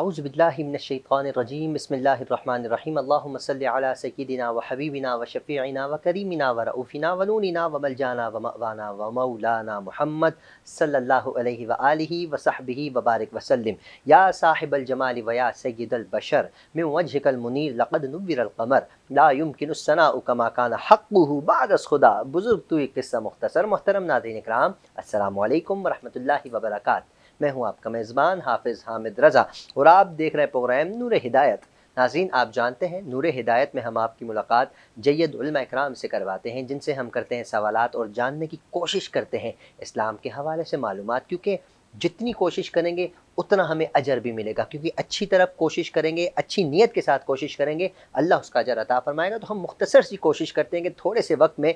اعوذ باللہ من الشیطان الرجیم بسم اللہ الرحمن الرحیم اللہم صلی علی سیدنا و حبیبنا و شفیعنا و کریمنا و رؤوفنا و نوننا و ملجانا و مأوانا و مولانا محمد صلی اللہ علیہ وآلہ وصحبہ وبارک وسلم یا صاحب الجمال و یا سید البشر من وجہک المنیر لقد نور القمر لا يمکن الثناء کما کان حقہ بعد از خدا۔ بزرگ تو ایک قصہ مختصر۔ محترم ناظرین اکرام، السلام علیکم ورحمۃ اللہ وبرکاتہ۔ میں ہوں آپ کا میزبان حافظ حامد رضا اور آپ دیکھ رہے ہیں پروگرام نور ہدایت۔ ناظرین، آپ جانتے ہیں نور ہدایت میں ہم آپ کی ملاقات جید علماء اکرام سے کرواتے ہیں، جن سے ہم کرتے ہیں سوالات اور جاننے کی کوشش کرتے ہیں اسلام کے حوالے سے معلومات، کیونکہ جتنی کوشش کریں گے اتنا ہمیں اجر بھی ملے گا، کیونکہ اچھی طرف کوشش کریں گے، اچھی نیت کے ساتھ کوشش کریں گے، اللہ اس کا اجر عطا فرمائے گا۔ تو ہم مختصر سی کوشش کرتے ہیں کہ تھوڑے سے وقت میں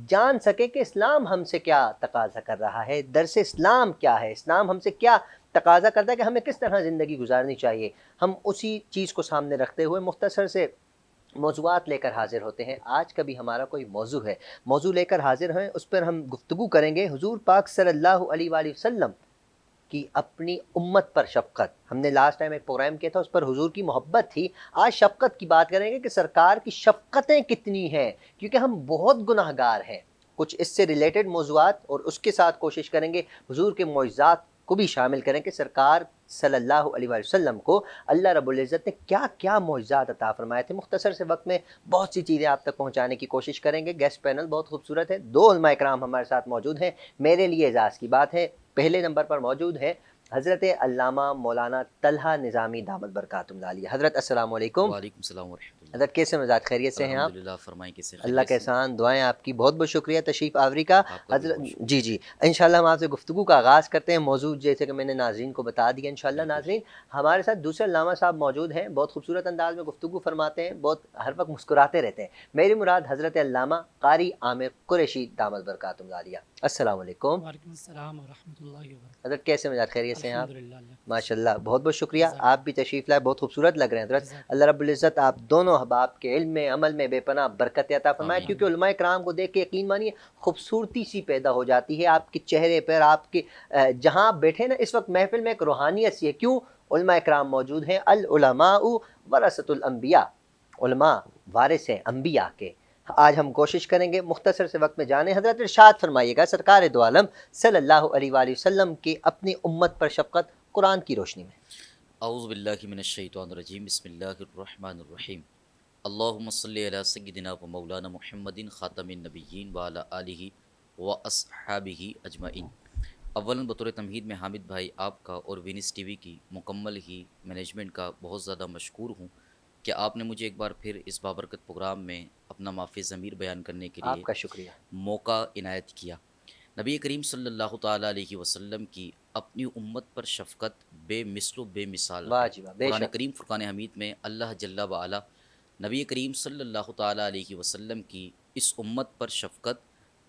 جان سکے کہ اسلام ہم سے کیا تقاضا کر رہا ہے، درس اسلام کیا ہے، اسلام ہم سے کیا تقاضا کرتا ہے کہ ہمیں کس طرح زندگی گزارنی چاہیے۔ ہم اسی چیز کو سامنے رکھتے ہوئے مختصر سے موضوعات لے کر حاضر ہوتے ہیں۔ آج کا بھی ہمارا کوئی موضوع لے کر حاضر ہیں، اس پر ہم گفتگو کریں گے حضور پاک صلی اللہ علیہ وآلہ وسلم کی اپنی امت پر شفقت۔ ہم نے لاسٹ ٹائم ایک پروگرام کیا تھا، اس پر حضور کی محبت تھی۔ آج شفقت کی بات کریں گے کہ سرکار کی شفقتیں کتنی ہیں، کیونکہ ہم بہت گناہ گار ہیں۔ کچھ اس سے ریلیٹڈ موضوعات اور اس کے ساتھ کوشش کریں گے حضور کے معجزات کو بھی شامل کریں کہ سرکار صلی اللہ علیہ وآلہ وسلم کو اللہ رب العزت نے کیا کیا معجزات عطا فرمائے تھے۔ مختصر سے وقت میں بہت سی چیزیں آپ تک پہنچانے کی کوشش کریں گے۔ گیسٹ پینل بہت خوبصورت ہے، 2 علماء اکرام ہمارے ساتھ موجود ہیں، میرے لیے اعزاز کی بات ہے۔ پہلے نمبر پر موجود ہے حضرت علامہ مولانا طلحہ نظامی دامت برکاتہم العالیہ۔ حضرت السلام علیکم۔ وعلیکم السلام ورحمۃ اللہ۔ حضرت کیسے مزاج، خیریت سے ہیں آپ؟ الحمدللہ، فرمائیں کیسے؟ اللہ کا احسان، دعائیں آپ کی، بہت بہت شکریہ تشریف آوری کا۔ حضرت جی انشاءاللہ ہم آپ سے گفتگو کا آغاز کرتے ہیں۔ موضوع جیسے کہ میں نے ناظرین کو بتا دیا انشاءاللہ۔ ناظرین، ہمارے ساتھ دوسرے علامہ صاحب موجود ہیں، بہت خوبصورت انداز میں گفتگو فرماتے ہیں، بہت ہر وقت مسکراتے رہتے ہیں۔ میری مراد حضرت علامہ قاری عامر قریشی دامت برکاتہم العالیہ۔ السلام علیکم۔ وعلیکم السلام ورحمۃ اللہ وبرکاتہ۔ حضرت کیسے مزاج، خیریت سے ہیں آپ؟ الحمدللہ۔ ماشاءاللہ، بہت بہت شکریہ، آپ بھی تشریف لائے، بہت خوبصورت لگ رہے ہیں حضرت۔ اللہ رب العزت آپ دونوں احباب کے علم میں، عمل میں بے پناہ برکت عطا فرمائے، کیونکہ علماء کرام کو دیکھ کے یقین مانیے خوبصورتی سی پیدا ہو جاتی ہے آپ کے چہرے پر، آپ کے جہاں آپ بیٹھے نا اس وقت محفل میں ایک روحانیت سی ہے۔ کیوں؟ علماء کرام موجود ہیں۔ العلماء ورثۃ الانبیاء، علماء وارث ہیں انبیاء کے۔ آج ہم کوشش کریں گے مختصر سے وقت میں جانیں۔ حضرت ارشاد فرمائیے گا سرکار دو عالم صلی اللہ علیہ وآلہ وسلم کے اپنی امت پر شفقت قرآن کی روشنی میں۔ اعوذ باللہ من الشیطان الرجیم، بسم اللہ الرحمن الرحیم۔ اللہم صلی علی سیدنا و مولانا محمد خاتم النبیین وعلی آلہ و اصحابہ اجمعین۔ اولاً بطور تمہید میں حامد بھائی آپ کا اور وینس ٹی وی کی مکمل ہی مینجمنٹ کا بہت زیادہ مشکور ہوں کہ آپ نے مجھے ایک بار پھر اس بابرکت پروگرام میں اپنا معافی ضمیر بیان کرنے کے آپ لیے کا شکریہ، موقع عنایت کیا۔ نبی کریم صلی اللہ تعالیٰ علیہ وسلم کی اپنی امت پر شفقت بے مثل و بے مثال ہے۔ واجبہ، بے قرآن شک۔ کریم فرقان حمید میں اللہ جل وعلا نبی کریم صلی اللہ تعالیٰ علیہ وسلم کی اس امت پر شفقت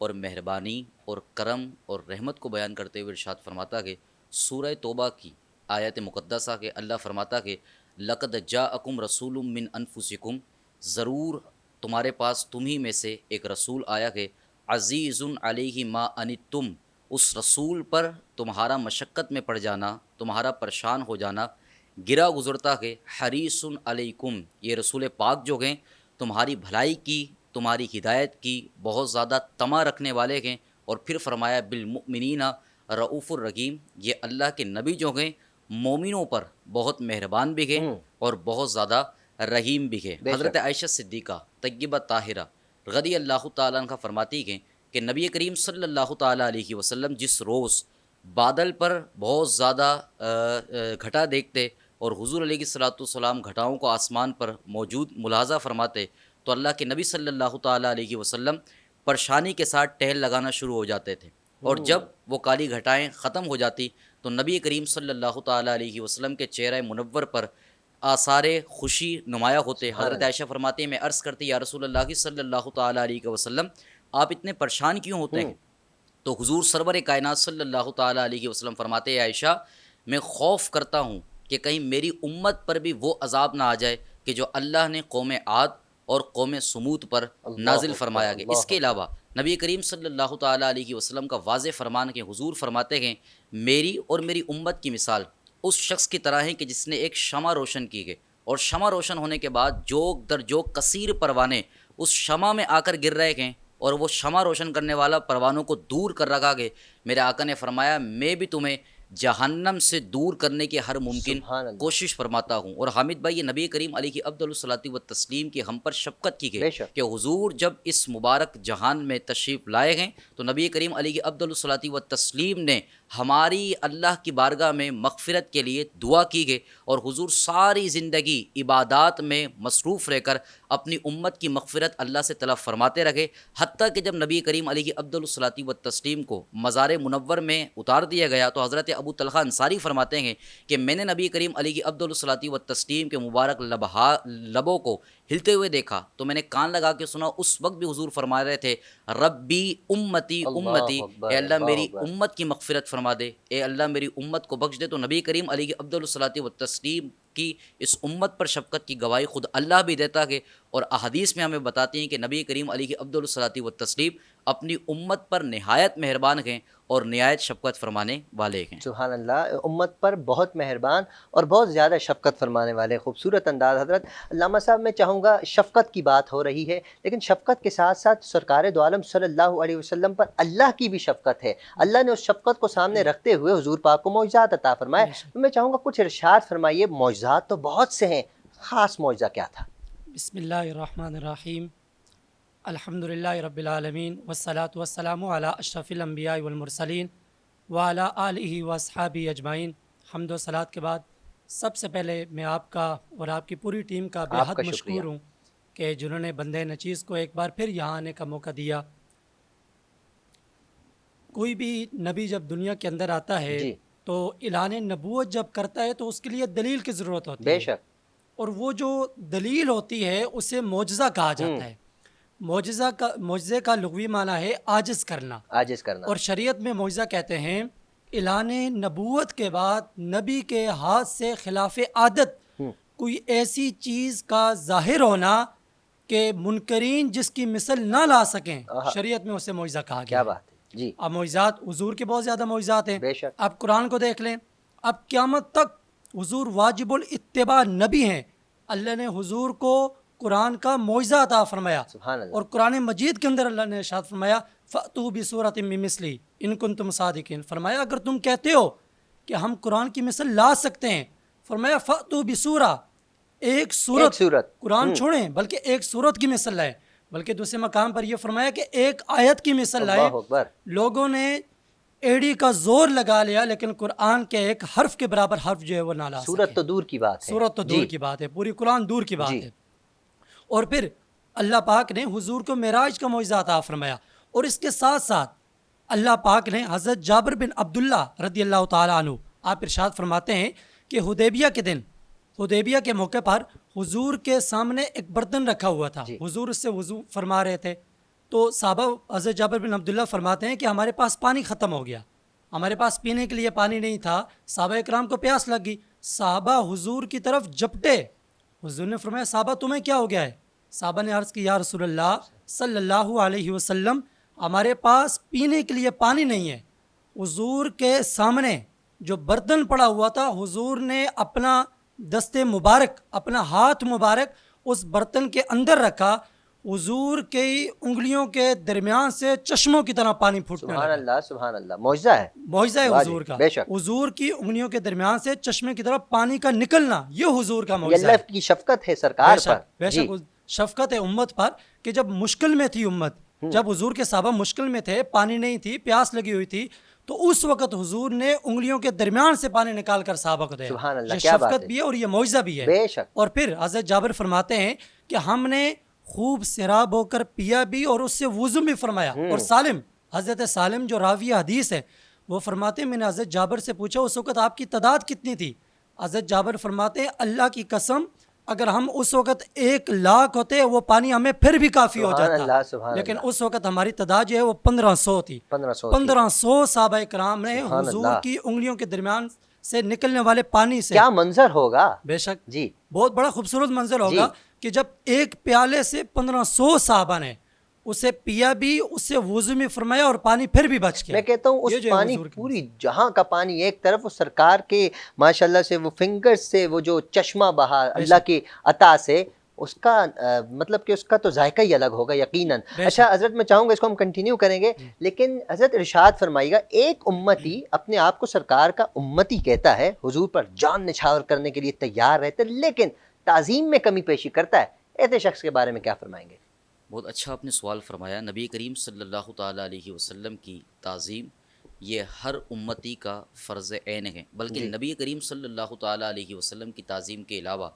اور مہربانی اور کرم اور رحمت کو بیان کرتے ہوئے ارشاد فرماتا کہ سورہ توبہ کی آیت مقدسہ کے اللہ فرماتا کہ لقد جاءکم رسول من انفسکم، ضرور تمہارے پاس تمہیں میں سے ایک رسول آیا کہ عزیز علیہ ما انتم، اس رسول پر تمہارا مشقت میں پڑ جانا، تمہارا پریشان ہو جانا گرا گزرتا کہ حریص علیکم، یہ رسول پاک جو ہیں تمہاری بھلائی کی، تمہاری ہدایت کی بہت زیادہ طمع رکھنے والے ہیں۔ اور پھر فرمایا بالمؤمنین رؤوف الرحیم، یہ اللہ کے نبی جو ہیں مومنوں پر بہت مہربان بھی ہیں اور بہت زیادہ رحیم بھی ہے۔ حضرت عائشہ صدیقہ طیبہ طاہرہ رضی اللہ تعالیٰ عنہ فرماتی ہیں کہ نبی کریم صلی اللہ تعالیٰ علیہ وسلم جس روز بادل پر بہت زیادہ گھٹا دیکھتے اور حضور علیہ الصلوۃ والسلام گھٹاؤں کو آسمان پر موجود ملاحظہ فرماتے تو اللہ کے نبی صلی اللہ تعالیٰ علیہ وسلم پریشانی کے ساتھ ٹہل لگانا شروع ہو جاتے تھے، اور جب وہ کالی گھٹائیں ختم ہو جاتی تو نبی کریم صلی اللہ تعالیٰ علیہ وسلم کے چہرہ منور پر آثار خوشی نمایاں ہوتے۔ حضرت عائشہ فرماتی ہیں میں عرض کرتی یا رسول اللہ صلی اللہ تعالیٰ علیہ وسلم آپ اتنے پریشان کیوں ہوتے ہیں؟ تو حضور سرور کائنات صلی اللہ تعالیٰ علیہ وسلم فرماتے ہیں عائشہ میں خوف کرتا ہوں کہ کہیں میری امت پر بھی وہ عذاب نہ آ جائے کہ جو اللہ نے قوم عاد اور قوم سمود پر نازل فرمایا گیا۔ اس کے علاوہ نبی کریم صلی اللہ تعالیٰ علیہ وسلم کا واضح فرمان کہ حضور فرماتے ہیں میری اور میری امت کی مثال اس شخص کی طرح ہیں کہ جس نے ایک شمع روشن کی گئی، اور شمع روشن ہونے کے بعد جوک در جوک کثیر پروانے اس شمع میں آ کر گر رہے ہیں، اور وہ شمع روشن کرنے والا پروانوں کو دور کر رکھا گئے۔ میرے آقا نے فرمایا میں بھی تمہیں جہنم سے دور کرنے کی ہر ممکن سبحان اللہ۔ کوشش فرماتا ہوں۔ اور حامد بھائی، یہ نبی کریم علیہ کی افضل الصلاۃ والتسلیم کی ہم پر شفقت کی بے گئی شک۔ کہ حضور جب اس مبارک جہان میں تشریف لائے گئے تو نبی کریم علیہ کی افضل الصلاۃ والتسلیم نے ہماری اللہ کی بارگاہ میں مغفرت کے لیے دعا کی گئی، اور حضور ساری زندگی عبادات میں مصروف رہ کر اپنی امت کی مغفرت اللہ سے طلب فرماتے رہے، حتیٰ کہ جب نبی کریم علیہ کی افضل الصلاۃ والتسلیم کو مزار منور میں اتار دیا گیا تو حضرت ابو طلحہ انصاری فرماتے ہیں کہ میں نے نبی کریم علیہ کی افضل الصلاۃ والتسلیم کے مبارک لبوں کو ہلتے ہوئے دیکھا تو میں نے کان لگا کے سنا، اس وقت بھی حضور فرما رہے تھے ربی امتی امتی، اے اللہ میری امت کی مغفرت فرما دے، اے اللہ میری امت کو بخش دے۔ تو نبی کریم علیہ کی افضل الصلاۃ والتسلیم کی اس امت پر شفقت کی گواہی خود اللہ بھی دیتا ہے، اور احادیث میں ہمیں بتاتی ہیں کہ نبی کریم علیہ کی افضل الصلاۃ والتسلیم اپنی امت پر نہایت مہربان ہیں اور نہایت شفقت فرمانے والے ہیں۔ سبحان اللہ، امت پر بہت مہربان اور بہت زیادہ شفقت فرمانے والے، خوبصورت انداز۔ حضرت علامہ صاحب، میں چاہوں گا، شفقت کی بات ہو رہی ہے، لیکن شفقت کے ساتھ ساتھ سرکار دو عالم صلی اللہ علیہ وسلم پر اللہ کی بھی شفقت ہے۔ اللہ نے اس شفقت کو سامنے رکھتے ہوئے حضور پاک کو معجزات عطا فرمائے۔ تو میں چاہوں گا کچھ ارشاد فرمائیے، معجزات تو بہت سے ہیں، خاص معجزہ کیا تھا؟ بسم اللہ الرحمن الرحیم، الحمدللہ رب العالمین، والصلاة والسلام علی اشرف الانبیاء والمرسلین وعلی آلہ واصحابہ اجمعین۔ حمد و صلاۃ کے بعد سب سے پہلے میں آپ کا اور آپ کی پوری ٹیم کا بے حد مشکور ہوں کہ جنہوں نے بندے نچیز کو ایک بار پھر یہاں آنے کا موقع دیا۔ کوئی بھی نبی جب دنیا کے اندر آتا ہے تو اعلان نبوت جب کرتا ہے تو اس کے لیے دلیل کی ضرورت ہوتی ہے، بے شک، اور وہ جو دلیل ہوتی ہے اسے معجزہ کہا جاتا ہے۔ معجزے کا لغوی معنی ہے عاجز کرنا، عاجز کرنا، اور شریعت میں معجزہ کہتے ہیں اعلان نبوت کے بعد نبی کے ہاتھ سے خلاف عادت کوئی ایسی چیز کا ظاہر ہونا کہ منکرین جس کی مثل نہ لا سکیں، شریعت میں اسے معجزہ کہا گیا۔ کیا بات ہے جی۔ اب معجزات حضور کے بہت زیادہ معجزات ہیں، بے شک۔ آپ قرآن کو دیکھ لیں، اب قیامت تک حضور واجب الاتباع نبی ہیں، اللہ نے حضور کو قرآن کا معجزہ عطا فرمایا، سبحان اللہ۔ اور قرآن مجید کے اندر اللہ نے ارشاد فرمایا فَأْتُوا بِسُورَةٍ مِّن مِّثْلِهِ إِن كُنتُمْ صَادِقِينَ، فرمایا اگر تم کہتے ہو کہ ہم قرآن کی مثل لا سکتے ہیں، فرمایا فَأْتُوا بِسُورَةٍ، ایک سورت، قرآن چھوڑیں بلکہ ایک سورت کی مثل لائیں، بلکہ دوسرے مقام پر یہ فرمایا کہ ایک آیت کی مثل لائیں۔ اللہ اکبر۔ لوگوں نے ایڑی کا زور لگا لیا لیکن قرآن کے ایک حرف کے برابر حرف جو ہے وہ نہ لا سکے۔ سورت تو دور کی بات ہے، سورت تو دور کی بات ہے، پوری قرآن دور کی بات ہے۔ اور پھر اللہ پاک نے حضور کو معراج کا معجزہ عطا فرمایا، اور اس کے ساتھ ساتھ اللہ پاک نے حضرت جابر بن عبداللہ رضی اللہ تعالیٰ عنہ، آپ ارشاد فرماتے ہیں کہ حدیبیہ کے دن، حدیبیہ کے موقع پر حضور کے سامنے ایک برتن رکھا ہوا تھا، حضور اس سے وضو فرما رہے تھے، تو صحابہ حضرت جابر بن عبداللہ فرماتے ہیں کہ ہمارے پاس پانی ختم ہو گیا، ہمارے پاس پینے کے لیے پانی نہیں تھا، صحابہ اکرام کو پیاس لگ گئی، صحابہ حضور کی طرف جھپٹے، حضور نے فرمایا صحابہ تمہیں کیا ہو گیا ہے؟ صحابہ نے عرض کی یا رسول اللہ صلی اللہ علیہ وسلم ہمارے پاس پینے کے لیے پانی نہیں ہے۔ حضور کے سامنے جو برتن پڑا ہوا تھا، حضور نے اپنا دست مبارک، اپنا ہاتھ مبارک اس برتن کے اندر رکھا، حضور کی انگلیوں کے درمیان سے چشموں کی طرح پانی پھوٹنے لگا۔ سبحان اللہ، سبحان اللہ، معجزہ ہے، معجزہ ہے حضور کا، بے شک۔ حضور کی انگلیوں کے درمیان سے چشمے کی طرح پانی کا نکلنا، یہ حضور کا یہ معجزہ ہے۔ اللہ کی شفقت ہے سرکار پر، بے شک شفقت ہے امت پر، کہ جب مشکل میں تھی امت، جب حضور کے صحابہ مشکل میں تھے، پانی نہیں تھی، پیاس لگی ہوئی تھی، تو اس وقت حضور نے انگلیوں کے درمیان سے پانی نکال کر صحابہ کو دیا۔ سبحان اللہ، یہ کیا بات شفقت ہے، بھی ہے اور یہ معجزہ بھی ہے، بے شک۔ اور پھر حضرت جابر فرماتے ہیں کہ ہم نے خوب سیراب ہو کر پیا بھی اور اس سے وضو بھی فرمایا۔ اور سالم، حضرت سالم جو راوی حدیث ہے، وہ فرماتے ہیں میں نے حضرت جابر سے پوچھا اس وقت آپ کی تعداد کتنی تھی؟ حضرت جابر فرماتے ہیں اللہ کی قسم اگر ہم اس وقت 1,00,000 ہوتے وہ پانی ہمیں پھر بھی کافی ہو جاتا، لیکن اس وقت ہماری تعداد جو ہے وہ 1500 تھی۔ 1500 صحابہ کرام نے حضور کی انگلیوں کے درمیان سے نکلنے والے پانی سے، کیا منظر ہوگا، بے شک جی، بہت بڑا خوبصورت منظر ہوگا کہ جب ایک پیالے سے 1500 صحابہ نے اسے پیا بھی, اس سے وضو بھی فرمایا اور پانی پھر بھی بچ گیا. میں کہتا ہوں اس پانی پوری جہاں کا پانی ایک طرف, وہ سرکار کے ماشاءاللہ سے وہ فنگر سے وہ جو چشمہ بہا اللہ کی عطا سے, اس کا مطلب کہ اس کا تو ذائقہ ہی الگ ہوگا یقیناً. اچھا حضرت میں چاہوں گا اس کو ہم کنٹینیو کریں گے, لیکن حضرت ارشاد فرمائیے گا, ایک امتی اپنے آپ کو سرکار کا امتی کہتا ہے, حضور پر جان نچھاور کرنے کے لیے تیار رہتا ہے, لیکن تعظیم میں کمی پیشی کرتا ہے, ایسے شخص کے بارے میں کیا فرمائیں گے؟ بہت اچھا آپ نے سوال فرمایا. نبی کریم صلی اللہ تعالیٰ علیہ وسلم کی تعظیم یہ ہر امتی کا فرض عین ہے, بلکہ نبی کریم صلی اللہ تعالیٰ علیہ وسلم کی تعظیم کے علاوہ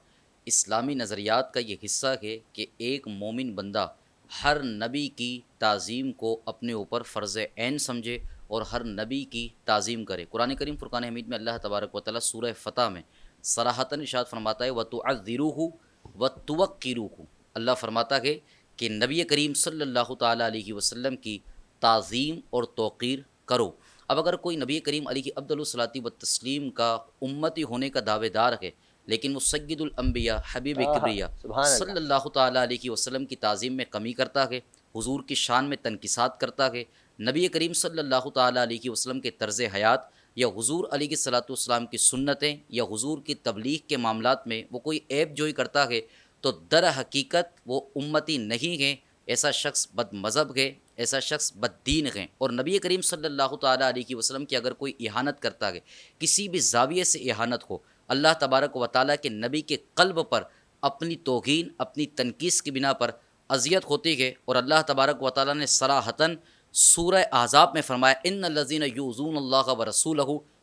اسلامی نظریات کا یہ حصہ ہے کہ ایک مومن بندہ ہر نبی کی تعظیم کو اپنے اوپر فرض عین سمجھے اور ہر نبی کی تعظیم کرے. قرآن کریم فرقان حمید میں اللہ تبارک و تعالیٰ سورہ فتح میں صراحتاً ارشاد فرماتا ہے وَتُعَذِّرُوهُ وَتُوَقِّرُوهُ. اللہ فرماتا ہے کہ نبی کریم صلی اللہ تعالیٰ علیہ وسلم کی تعظیم اور توقیر کرو. اب اگر کوئی نبی کریم علیہ افضل الصلاۃ والتسلیم کا امتی ہونے کا دعوے دار ہے, لیکن وہ سید الانبیاء حبیب کبریا صلی اللہ تعالیٰ علیہ وسلم کی تعظیم میں کمی کرتا ہے, حضور کی شان میں تنقیصات کرتا ہے, نبی کریم صلی اللہ تعالیٰ علیہ وسلم کے طرز حیات یا حضور علیہ الصلاۃ والسلام کی سنتیں یا حضور کی تبلیغ کے معاملات میں وہ کوئی عیب جوئی کرتا ہے, تو در حقیقت وہ امتی نہیں ہیں, ایسا شخص بد مذہب ہے, ایسا شخص بد دین ہے. اور نبی کریم صلی اللہ تعالیٰ علیہ وسلم کی اگر کوئی اہانت کرتا ہے, کسی بھی زاویے سے اہانت ہو, اللہ تبارک و تعالیٰ کے نبی کے قلب پر اپنی توہین اپنی تنقیص کی بنا پر اذیت ہوتی ہے, اور اللہ تبارک و تعالیٰ نے صراحتاً سورہ احزاب میں فرمایا ان الذین یؤذون اللہ ورسولہ,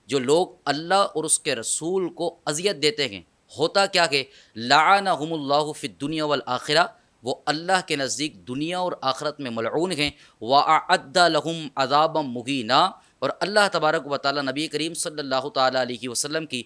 جو لوگ اللہ اور اس کے رسول کو اذیت دیتے ہیں, ہوتا کیا کہ لعنہم اللہ فی الدنیا والآخرہ, وہ اللہ کے نزدیک دنیا اور آخرت میں ملعون ہیں, وَأَعَدَّ لَهُمْ عَذَابًا مُهِينًا, اور اللہ تبارک و تعالیٰ نبی کریم صلی اللہ تعالیٰ علیہ وسلم کی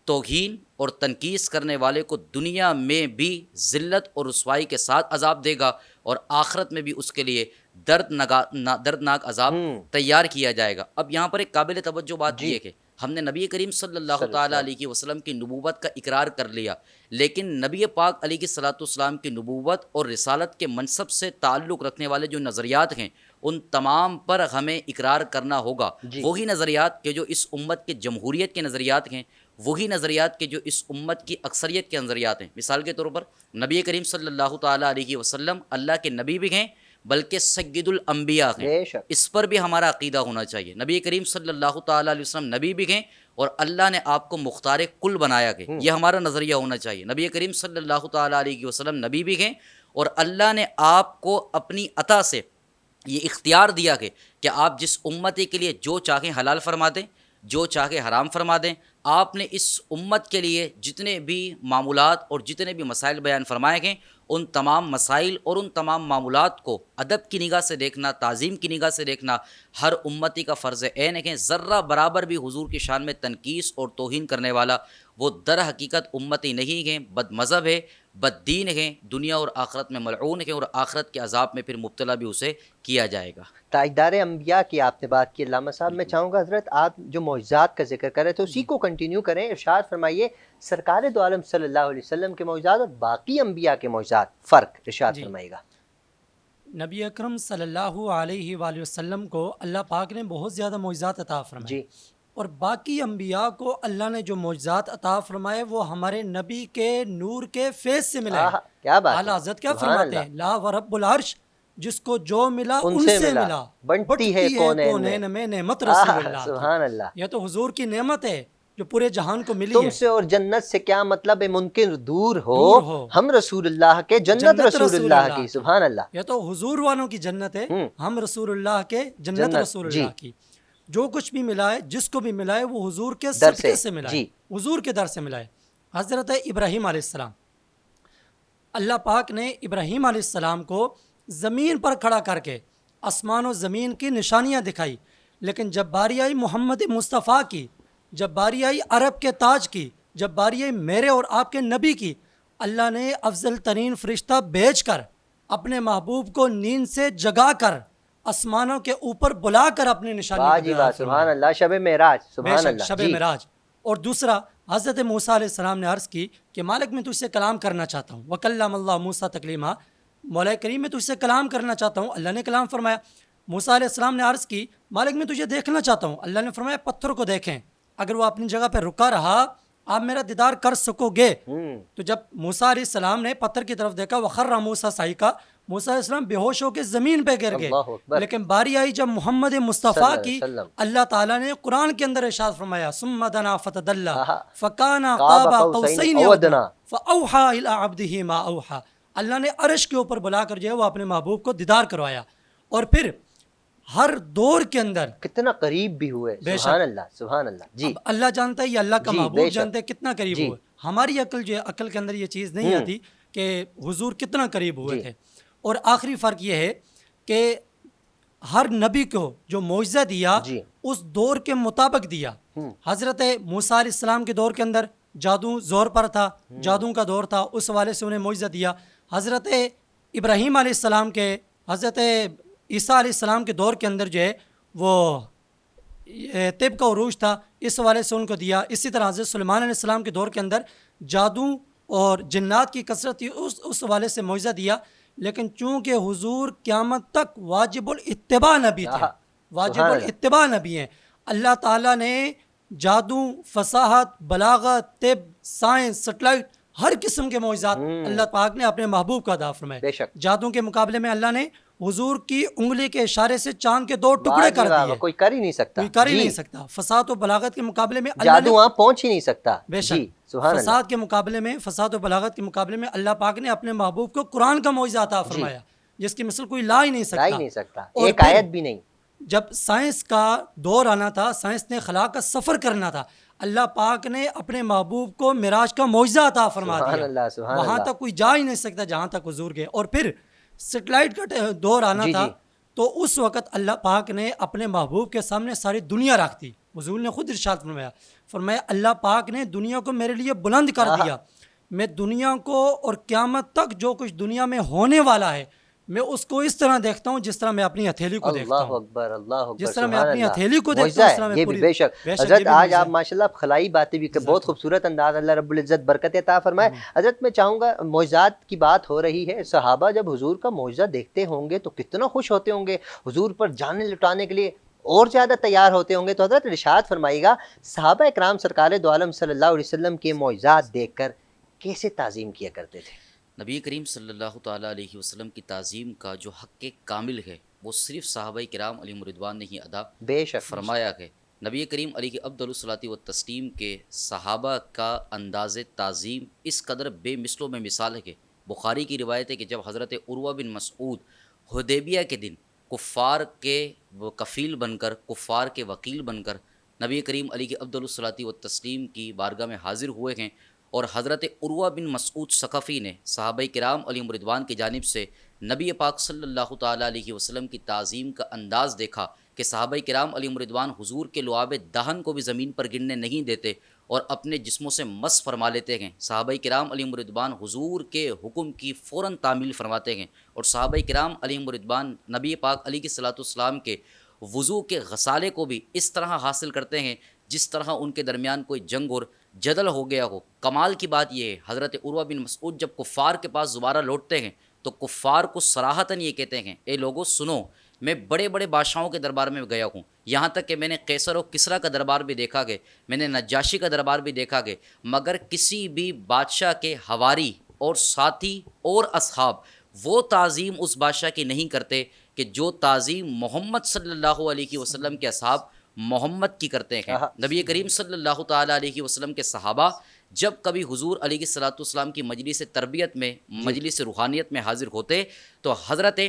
توہین اور تنقیص کرنے والے کو دنیا میں بھی ذلت اور رسوائی کے ساتھ عذاب دے گا, اور آخرت میں بھی اس کے لیے دردناک عذاب تیار کیا جائے گا. اب یہاں پر ایک قابل توجہ بات یہ ہے کہ ہم نے نبی کریم صلی اللہ تعالیٰ علیہ وسلم کی نبوت کا اقرار کر لیا, لیکن نبی پاک علیہ الصلاۃ والسلام کی نبوت اور رسالت کے منصب سے تعلق رکھنے والے جو نظریات ہیں ان تمام پر ہمیں اقرار کرنا ہوگا. وہی نظریات کہ جو اس امت کے جمہوریت کے نظریات ہیں, وہی نظریات کہ جو اس امت کی اکثریت کے نظریات ہیں. مثال کے طور پر نبی کریم صلی اللہ تعالیٰ علیہ وسلم اللہ کے نبی بھی ہیں بلکہ سید الانبیاء ہیں, اس پر بھی ہمارا عقیدہ ہونا چاہیے. نبی کریم صلی اللہ تعالیٰ علیہ وسلم نبی بھی ہیں اور اللہ نے آپ کو مختار کل بنایا ہے, یہ ہمارا نظریہ ہونا چاہیے. نبی کریم صلی اللہ تعالیٰ علیہ وسلم نبی بھی ہیں اور اللہ نے آپ کو اپنی عطا سے یہ اختیار دیا ہے کہ آپ جس امتی کے لیے جو چاہیں حلال فرما دیں, جو چاہے حرام فرما دیں. آپ نے اس امت کے لیے جتنے بھی معمولات اور جتنے بھی مسائل بیان فرمائے گئے, ان تمام مسائل اور ان تمام معمولات کو ادب کی نگاہ سے دیکھنا, تعظیم کی نگاہ سے دیکھنا ہر امتی کا فرض عین ہے. ذرہ برابر بھی حضور کی شان میں تنقیص اور توہین کرنے والا وہ در حقیقت امتی نہیں ہیں, بد مذہب ہے, بد دین ہیں, دنیا اور آخرت میں ملعون ہیں, اور آخرت کے عذاب میں پھر مبتلا بھی اسے کیا جائے گا. تاجدار انبیاء کی آپ نے بات کی علامہ صاحب, میں چاہوں گا حضرت آپ جو معجزات کا ذکر کر رہے تھے اسی کو کنٹینیو کریں. ارشاد فرمائیے سرکار دو عالم صلی اللہ علیہ وسلم کے معجزات اور باقی انبیاء کے معجزات, فرق ارشاد فرمائیے گا. نبی اکرم صلی اللہ علیہ وآلہ وسلم کو اللہ پاک نے بہت زیادہ معجزات عطا فرمائے, اور باقی انبیاء کو اللہ نے جو معجزات عطا فرمائے وہ ہمارے نبی کے نور کے فیض سے ملا ہے. کیا بات, اعلیٰ حضرت کیا فرماتے ہیں, لا ورب العرش, جس کو جو ملا ان سے ملا, بنتی ہے کونین میں نعمت رسول اللہ. سبحان اللہ, یہ تو حضور کی نعمت ہے جو پورے جہان کو ملی تم سے اور جنت سے کیا مطلب ہے, ممکن دور ہو, ہم رسول اللہ کے, جنت رسول اللہ کی. سبحان اللہ, یہ تو حضور والوں کی جنت ہے, ہم رسول اللہ کے, جنت رسول اللہ کی. جو کچھ بھی ملا ہے, جس کو بھی ملا ہے, وہ حضور کے صدقے سے ملا ہے, حضور کے در سے ملا ہے. حضرت ابراہیم علیہ السلام, اللہ پاک نے ابراہیم علیہ السلام کو زمین پر کھڑا کر کے آسمان و زمین کی نشانیاں دکھائی, لیکن جب باری آئی محمد مصطفیٰ کی, جب باری آئی عرب کے تاج کی, جب باری آئی میرے اور آپ کے نبی کی, اللہ نے افضل ترین فرشتہ بھیج کر اپنے محبوب کو نیند سے جگا کر آسمانوں کے اوپر بلا کر اپنی نشانی. سبحان اللہ, شب معراج, سبحان اللہ, شب معراج. اور دوسرا حضرت موسیٰ علیہ السلام نے عرض کی کہ مالک میں تجھ سے کلام کرنا چاہتا ہوں, وکلم اللہ موسیٰ تکلیما, مولا کریم میں تجھ سے کلام کرنا چاہتا ہوں. اللہ نے کلام فرمایا. موسیٰ علیہ السلام نے عرض کی مالک میں تجھے دیکھنا چاہتا ہوں. اللہ نے فرمایا پتھر کو دیکھیں, اگر وہ اپنی جگہ پہ رکا رہا آپ میرا دیدار کر سکو گے. تو جب موسیٰ علیہ السلام نے پتھر کی طرف دیکھا وَخَرَّ مُوسَىٰ صَعِقًا, موسیٰ علیہ السلام بے ہوش ہو کے زمین پہ گر گئے. اللہ اکبر. لیکن باری آئی جب محمد صلی مصطفیٰ اللہ کی, علیہ وسلم. اللہ تعالیٰ نے قرآن کے اندر ارشاد فرمایا ثُمَّ دَنَا فَتَدَلَّىٰ آہا. فَكَانَ قَابَ قَابَ قَوْسَيْنِ قَوْسَيْنِ أَوْ أَوْ أَدْنَىٰ فَأَوْحَىٰ إِلَىٰ عَبْدِهِ مَا أَوْحَىٰ. اللہ نے عرش کے اوپر بلا کر جو ہے وہ اپنے محبوب کو دیدار کروایا. اور پھر ہر دور کے اندر کتنا قریب بھی ہوئے. بے شک. سبحان اللہ سبحان اللہ. جی اب اللہ جانتا ہے یہ اللہ کا جی، بے محبوب شک. جانتے ہیں کتنا قریب جی. ہوئے. ہماری عقل جو ہے عقل کے اندر یہ چیز نہیں آتی کہ حضور کتنا قریب ہوئے جی. تھے. اور آخری فرق یہ ہے کہ ہر نبی کو جو معجزہ دیا جی. اس دور کے مطابق دیا. حضرت موسیٰ علیہ السلام کے دور کے اندر جادو زور پر تھا, جادو کا دور تھا, اس حوالے سے انہیں معجزہ دیا. حضرت ابراہیم علیہ السلام کے, حضرت عیسیٰ علیہ السلام کے دور کے اندر جو ہے وہ طب کا عروج تھا, اس حوالے سے ان کو دیا. اسی طرح حضرت سلیمان علیہ السلام کے دور کے اندر جادو اور جنات کی کثرت تھی, اس حوالے سے معجزہ دیا. لیکن چونکہ حضور قیامت تک واجب الاتباع نبی تھے, واجب الاتباع نبی ہیں, اللہ تعالیٰ نے جادو, فصاحت, بلاغت, طب, سائنس, سیٹلائٹ, ہر قسم کے معجزات اللہ پاک نے اپنے محبوب کا عطا فرمائے. بے شک. جادو کے مقابلے میں اللہ نے حضور کی انگلی کے اشارے سے چاند کے 2 ٹکڑے کر دیے. کوئی کر ہی نہیں سکتا. کوئی کر ہی جی. نہیں سکتا. فساد و بلاغت کے مقابلے میں اللہ نے جادو وہاں پہنچ ہی نہیں سکتا. بے شک. جی سبحان اللہ. فساد کے مقابلے میں, فساد و بلاغت کے مقابلے میں اللہ پاک نے اپنے محبوب کو قرآن کا معجزہ عطا فرمایا جس کی مثل کوئی لا ہی نہیں لا ہی سکتا. نہیں سکتا, اور ایک پھر آیت بھی نہیں. جب سائنس کا دور آنا تھا, سائنس نے خلا کا سفر کرنا تھا, اللہ پاک نے اپنے محبوب کو معراج کا معجزہ عطا فرما سبحان دیا. اللہ سبحان وہاں اللہ. تک کوئی جا ہی نہیں سکتا جہاں تک حضور گئے. اور پھر سیٹلائٹ کا دور آنا جی تھا, جی. تو اس وقت اللہ پاک نے اپنے محبوب کے سامنے ساری دنیا رکھ دی. حضور نے خود ارشاد فرمایا اللہ پاک نے دنیا کو میرے لیے بلند کر دیا. میں دنیا کو اور قیامت تک جو کچھ دنیا میں ہونے والا ہے میں اس کو اس طرح دیکھتا ہوں جس طرح میں اپنی ہتھیلی کو دیکھتا اللہ ہوں. اکبر اللہ اکبر. جس طرح میں سبحان اپنی اللہ. ہتھیلی کو دیکھتا معجزہ ہوں اس ہے طرح میں یہ بھی. پوری. بے شک. یہ حضرت بھی آج معجزہ آپ ہے. ماشاءاللہ خلائی باتیں بھی بہت خوبصورت انداز, اللہ رب العزت برکت عطا فرمائے. حضرت میں چاہوں گا معجزات کی بات ہو رہی ہے, صحابہ جب حضور کا معجزہ دیکھتے ہوں گے تو کتنا خوش ہوتے ہوں گے, حضور پر جانیں لٹانے کے لیے اور زیادہ تیار ہوتے ہوں گے. تو حضرت ارشاد فرمائیے گا صحابہ اکرام سرکار دو عالم صلی اللہ علیہ وسلم کے معجزات دیکھ کر کیسے تعظیم کیا کرتے تھے؟ نبی کریم صلی اللہ تعالیٰ علیہ وسلم کی تعظیم کا جو حق کامل ہے وہ صرف صحابہ کرام علیہم رضوان نے ہی ادا بے شک فرمایا ہے. نبی کریم علیہ افضل الصلاۃ والتسلیم کے صحابہ کا انداز تعظیم اس قدر بے مثلوں میں مثال ہے کہ بخاری کی روایت ہے کہ جب حضرت عروہ بن مسعود حدیبیہ کے دن کفار کے کفیل بن کر, کفار کے وکیل بن کر نبی کریم علیہ افضل الصلاۃ والتسلیم کی بارگاہ میں حاضر ہوئے ہیں, اور حضرت عروہ بن مسعود ثقفی نے صحابہ کرام علیہم رضوان کی جانب سے نبی پاک صلی اللہ تعالیٰ علیہ وسلم کی تعظیم کا انداز دیکھا کہ صحابہ کرام علیہم رضوان حضور کے لعاب دہن کو بھی زمین پر گرنے نہیں دیتے اور اپنے جسموں سے مس فرما لیتے ہیں. صحابہ کرام علیہم رضوان حضور کے حکم کی فوراً تعمیل فرماتے ہیں, اور صحابہ کرام علیہم رضوان نبی پاک علیہ الصلاۃ والسلام کے وضو کے غسالے کو بھی اس طرح حاصل کرتے ہیں جس طرح ان کے درمیان کوئی جنگ اور جدل ہو گیا ہو. کمال کی بات یہ ہے حضرت عروہ بن مسعود جب کفار کے پاس دوبارہ لوٹتے ہیں تو کفار کو صراحتاً یہ کہتے ہیں اے لوگو سنو, میں بڑے بڑے بادشاہوں کے دربار میں گیا ہوں, یہاں تک کہ میں نے قیصر و کسریٰ کا دربار بھی دیکھا گیا, میں نے نجاشی کا دربار بھی دیکھا گیا, مگر کسی بھی بادشاہ کے حواری اور ساتھی اور اصحاب وہ تعظیم اس بادشاہ کی نہیں کرتے کہ جو تعظیم محمد صلی اللہ علیہ وسلم کے اصحاب محمد کی کرتے ہیں. نبی کریم صلی اللہ تعالیٰ علیہ وسلم کے صحابہ جب کبھی حضور علیہ الصلاۃ والسلام کی مجلس تربیت میں, مجلس روحانیت میں حاضر ہوتے تو حضرت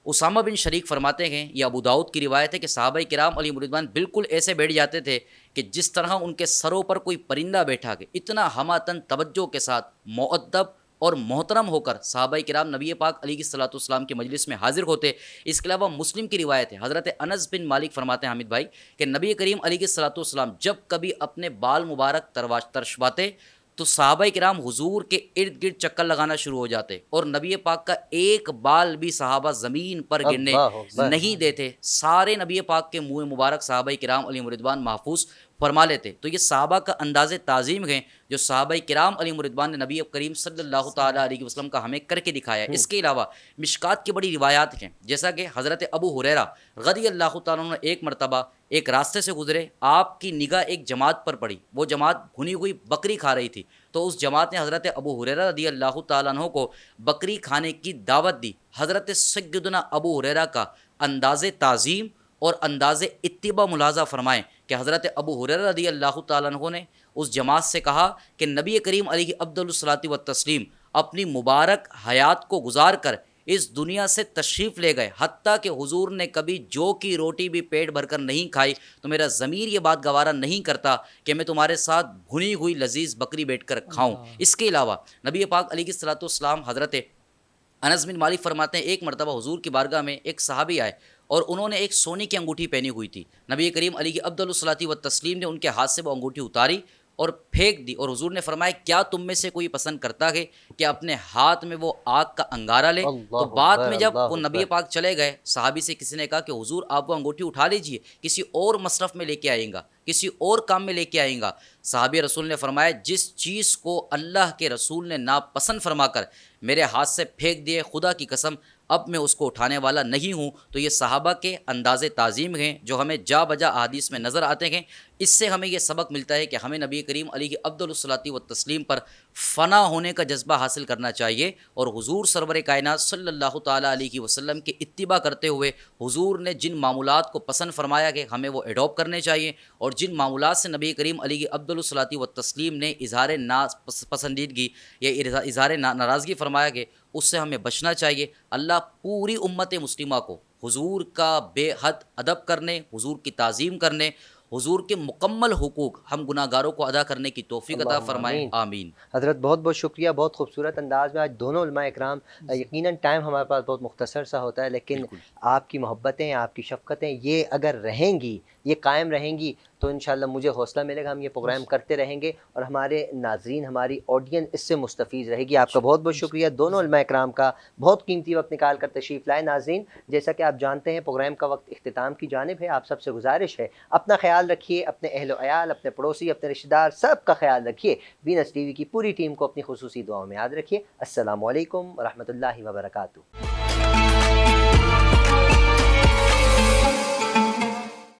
اسامہ بن شریک فرماتے ہیں, یہ ابو داؤد کی روایت ہے کہ صحابہ کرام علیہ رضوان بالکل ایسے بیٹھ جاتے تھے کہ جس طرح ان کے سروں پر کوئی پرندہ بیٹھا گیا, اتنا ہماتن توجہ کے ساتھ مؤدب اور محترم ہو کر صحابہ کرام نبی پاک علیہ الصلاۃ والسلام کی مجلس میں حاضر ہوتے. اس کے علاوہ مسلم کی روایت ہے, حضرت انس بن مالک فرماتے ہیں حامد بھائی کہ نبی کریم علیہ الصلاۃ والسلام جب کبھی اپنے بال مبارک ترشواتے تو صحابہ کرام حضور کے ارد گرد چکر لگانا شروع ہو جاتے اور نبی پاک کا ایک بال بھی صحابہ زمین پر گرنے نہیں دیتے. سارے نبی پاک کے منہ مبارک صحابہ کرام علیہم رضوان محفوظ فرما لیتے. تو یہ صحابہ کا انداز تعظیم ہے جو صحابہ کرام علیہم رضوان نے نبی کریم صلی اللہ تعالیٰ علیہ وسلم کا ہمیں کر کے دکھایا ہے. اس کے علاوہ مشکات کی بڑی روایات ہیں، جیسا کہ حضرت ابو ہریرہ رضی اللہ تعالیٰ عنہ ایک مرتبہ ایک راستے سے گزرے، آپ کی نگاہ ایک جماعت پر پڑی، وہ جماعت بھنی ہوئی بکری کھا رہی تھی. تو اس جماعت نے حضرت ابو ہریرہ رضی اللہ تعالیٰ عنہ کو بکری کھانے کی دعوت دی. حضرت سیدنا ابو ہریرہ کا انداز تعظیم اور انداز اتباع ملاحظہ فرمائیں کہ حضرت ابو ہریرہ رضی اللہ تعالیٰ عنہ نے اس جماعت سے کہا کہ نبی کریم علیہ افضل الصلاۃ والتسلیم اپنی مبارک حیات کو گزار کر اس دنیا سے تشریف لے گئے، حتیٰ کہ حضور نے کبھی جو کی روٹی بھی پیٹ بھر کر نہیں کھائی، تو میرا ضمیر یہ بات گوارا نہیں کرتا کہ میں تمہارے ساتھ بھنی ہوئی لذیذ بکری بیٹھ کر کھاؤں. اس کے علاوہ نبی پاک علیہ الصلاۃ والسلام حضرت انس بن مالک فرماتے ہیں ایک مرتبہ حضور کی بارگاہ میں ایک صحابی آئے اور انہوں نے ایک سونے کی انگوٹھی پہنی ہوئی تھی. نبی کریم علیہ افضل الصلاۃ والتسلیم نے ان کے ہاتھ سے وہ انگوٹھی اتاری اور پھینک دی، اور حضور نے فرمایا کیا تم میں سے کوئی پسند کرتا ہے کہ اپنے ہاتھ میں وہ آگ کا انگارہ لے؟ تو بعد میں جب وہ نبی پاک چلے گئے، صحابی سے کسی نے کہا کہ حضور آپ وہ انگوٹھی اٹھا لیجئے، کسی اور مصرف میں لے کے آئیں گا، کسی اور کام میں لے کے آئیں گا. صحابی رسول نے فرمایا جس چیز کو اللہ کے رسول نے ناپسند فرما کر میرے ہاتھ سے پھینک دیے، خدا کی قسم اب میں اس کو اٹھانے والا نہیں ہوں. تو یہ صحابہ کے انداز تعظیم ہیں جو ہمیں جا بجا احادیث میں نظر آتے ہیں. اس سے ہمیں یہ سبق ملتا ہے کہ ہمیں نبی کریم علیہ افضل الصلاۃ والتسلیم پر فنا ہونے کا جذبہ حاصل کرنا چاہیے، اور حضور سرور کائنات صلی اللہ تعالیٰ علیہ وسلم کی اتباع کرتے ہوئے حضور نے جن معمولات کو پسند فرمایا کہ ہمیں وہ ایڈاپٹ کرنے چاہیے، اور جن معمولات سے نبی کریم علیہ افضل الصلاۃ والتسلیم نے اظہار پسندیدگی یا اظہار ناراضگی فرمایا کہ اس سے ہمیں بچنا چاہیے. اللہ پوری امت مسلمہ کو حضور کا بے حد ادب کرنے، حضور کی تعظیم کرنے، حضور کے مکمل حقوق ہم گناہ گاروں کو ادا کرنے کی توفیق عطا فرمائے. آمین. حضرت بہت بہت شکریہ، بہت خوبصورت انداز میں آج دونوں علماء اکرام، یقیناً ٹائم ہمارے پاس بہت مختصر سا ہوتا ہے، لیکن آپ کی محبتیں، آپ کی شفقتیں یہ اگر رہیں گی، یہ قائم رہیں گی تو انشاءاللہ مجھے حوصلہ ملے گا، ہم یہ پروگرام کرتے رہیں گے اور ہمارے ناظرین، ہماری آڈینس اس سے مستفید رہے گی. آپ کا بہت بہت شکریہ دونوں علماء اکرام کا، بہت قیمتی وقت نکال کر تشریف لائے. ناظرین جیسا کہ آپ جانتے ہیں پروگرام کا وقت اختتام کی جانب ہے. آپ سب سے گزارش ہے اپنا خیال رکھیے، اپنے اہل و عیال، اپنے پڑوسی، اپنے رشتہ دار سب کا خیال رکھیے. وینس ٹی وی کی پوری ٹیم کو اپنی خصوصی دعاؤں میں یاد رکھیے. السلام علیکم ورحمۃ اللہ وبرکاتہ.